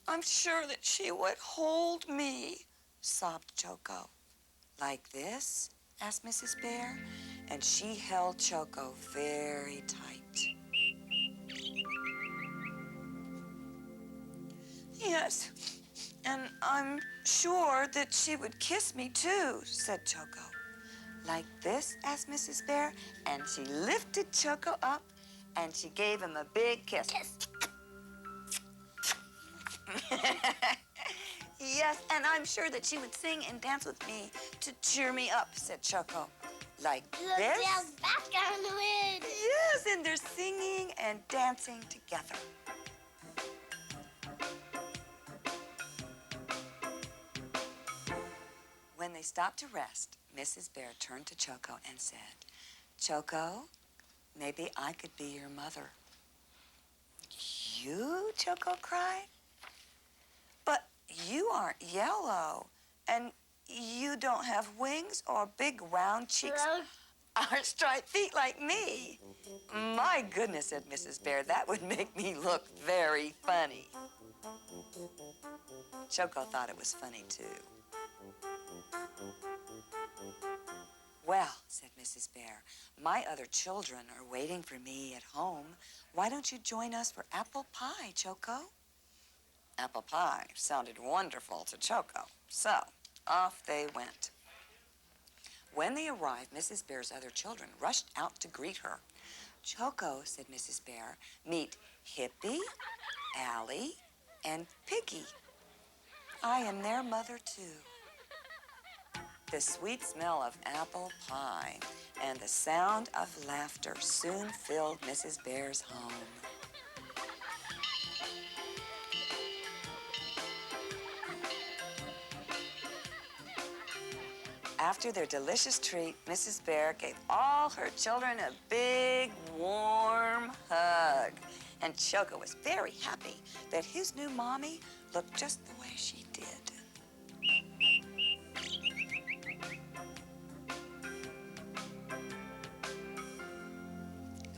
[SPEAKER 9] I'm sure that she would hold me," sobbed Choco. "Like this?" asked Mrs. Bear, and she held Choco very tight. "Yes, and I'm sure that she would kiss me too," said Choco. "Like this?" asked Mrs. Bear, and she lifted Choco up and she gave him a big kiss. "Yes, and I'm sure that she would sing and dance with me to cheer me up," said Choco. "Like this?"
[SPEAKER 5] There's back on the wind.
[SPEAKER 9] Yes, and they're singing and dancing together. When they stopped to rest, Mrs. Bear turned to Choco and said, "Choco, maybe I could be your mother." "You?" Choco cried. "But you aren't yellow, and you don't have wings or big round cheeks or striped feet like me." "My goodness," said Mrs. Bear, "that would make me look very funny." Choco thought it was funny, too. "Well," said Mrs. Bear, "my other children are waiting for me at home. Why don't you join us for apple pie, Choco?" Apple pie sounded wonderful to Choco, so off they went. When they arrived, Mrs. Bear's other children rushed out to greet her. "Choco," said Mrs. Bear, "meet Hippie, Allie, and Piggy. I am their mother, too." The sweet smell of apple pie and the sound of laughter soon filled Mrs. Bear's home. After their delicious treat, Mrs. Bear gave all her children a big, warm hug. And Choco was very happy that his new mommy looked just the way she did.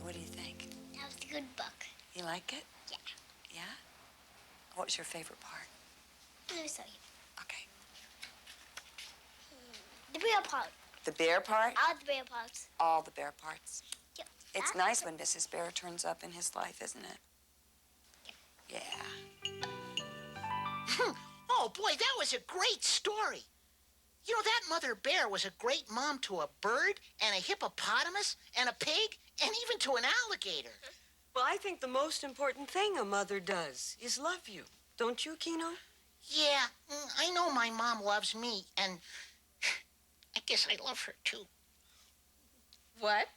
[SPEAKER 9] What do you think?
[SPEAKER 5] That was a good book.
[SPEAKER 9] You like it?
[SPEAKER 5] Yeah.
[SPEAKER 9] Yeah? What was your favorite part?
[SPEAKER 5] Let me show you.
[SPEAKER 9] Okay.
[SPEAKER 5] The bear part.
[SPEAKER 9] The bear part?
[SPEAKER 5] All the bear parts.
[SPEAKER 9] All the bear parts.
[SPEAKER 5] Yep.
[SPEAKER 9] It's nice when Mrs. Bear turns up in his life, isn't it? Yeah.
[SPEAKER 1] Oh, boy, that was a great story. You know, that Mother Bear was a great mom to a bird and a hippopotamus and a pig and even to an alligator.
[SPEAKER 2] Well, I think the most important thing a mother does is love you. Don't you, Kino?
[SPEAKER 1] Yeah, I know my mom loves me, and I guess I love her, too.
[SPEAKER 3] What?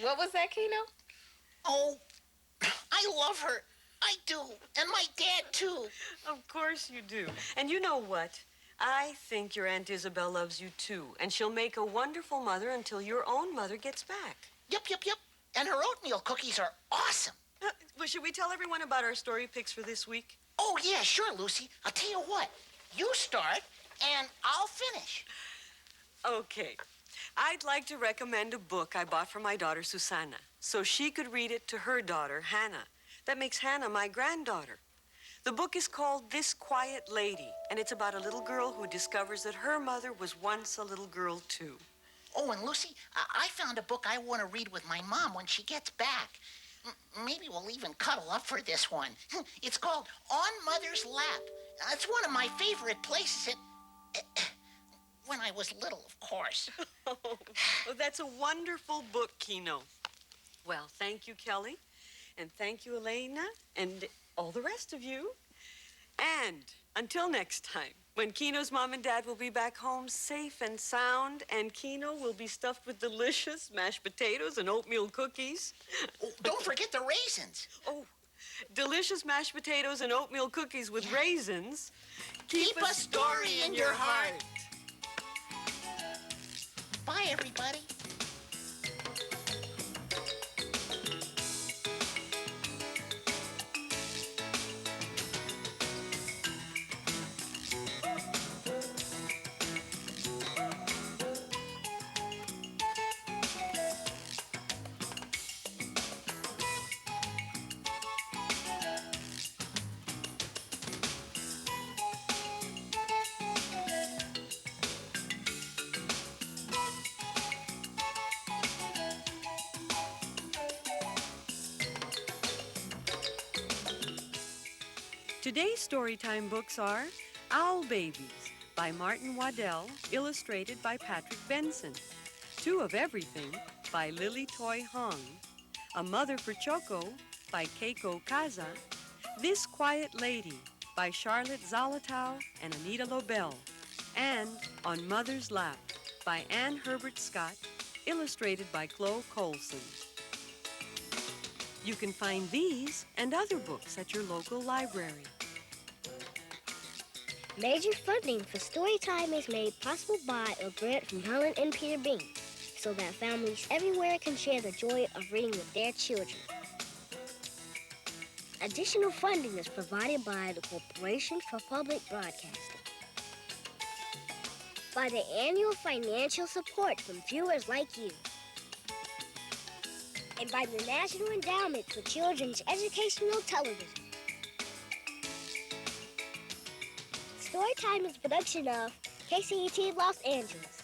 [SPEAKER 3] What was that, Kino?
[SPEAKER 1] Oh, I love her. I do. And my dad, too.
[SPEAKER 2] Of course you do. And you know what? I think your Aunt Isabel loves you, too. And she'll make a wonderful mother until your own mother gets back.
[SPEAKER 1] Yep. And her oatmeal cookies are awesome.
[SPEAKER 2] Well, should we tell everyone about our story picks for this week?
[SPEAKER 1] Oh, yeah, sure, Lucy. I'll tell you what. You start, and I'll finish.
[SPEAKER 2] Okay. I'd like to recommend a book I bought for my daughter, Susanna, so she could read it to her daughter, Hannah. That makes Hannah my granddaughter. The book is called This Quiet Lady, and it's about a little girl who discovers that her mother was once a little girl, too.
[SPEAKER 1] Oh, and Lucy, I found a book I want to read with my mom when she gets back. Maybe we'll even cuddle up for this one. It's called On Mother's Lap. It's one of my favorite places when I was little, of course.
[SPEAKER 2] Oh, well, that's a wonderful book, Kino. Well, thank you, Kelly. And thank you, Elena, and all the rest of you. And until next time, When Kino's mom and dad will be back home safe and sound, and Kino will be stuffed with delicious mashed potatoes and oatmeal cookies.
[SPEAKER 1] Oh, don't forget the raisins.
[SPEAKER 2] Oh, delicious mashed potatoes and oatmeal cookies with raisins.
[SPEAKER 1] Keep a story in your heart. Bye, everybody.
[SPEAKER 2] Today's Storytime books are Owl Babies by Martin Waddell, illustrated by Patrick Benson. Two of Everything by Lily Toy Hong. A Mother for Choco by Keiko Kaza. This Quiet Lady by Charlotte Zolotow and Anita Lobel. And On Mother's Lap by Anne Herbert Scott, illustrated by Chloe Colson. You can find these and other books at your local library.
[SPEAKER 5] Major funding for Storytime is made possible by a grant from Helen and Peter Bean, so that families everywhere can share the joy of reading with their children. Additional funding is provided by the Corporation for Public Broadcasting, by the annual financial support from viewers like you, and by the National Endowment for Children's Educational Television. Storytime is a production of KCET Los Angeles.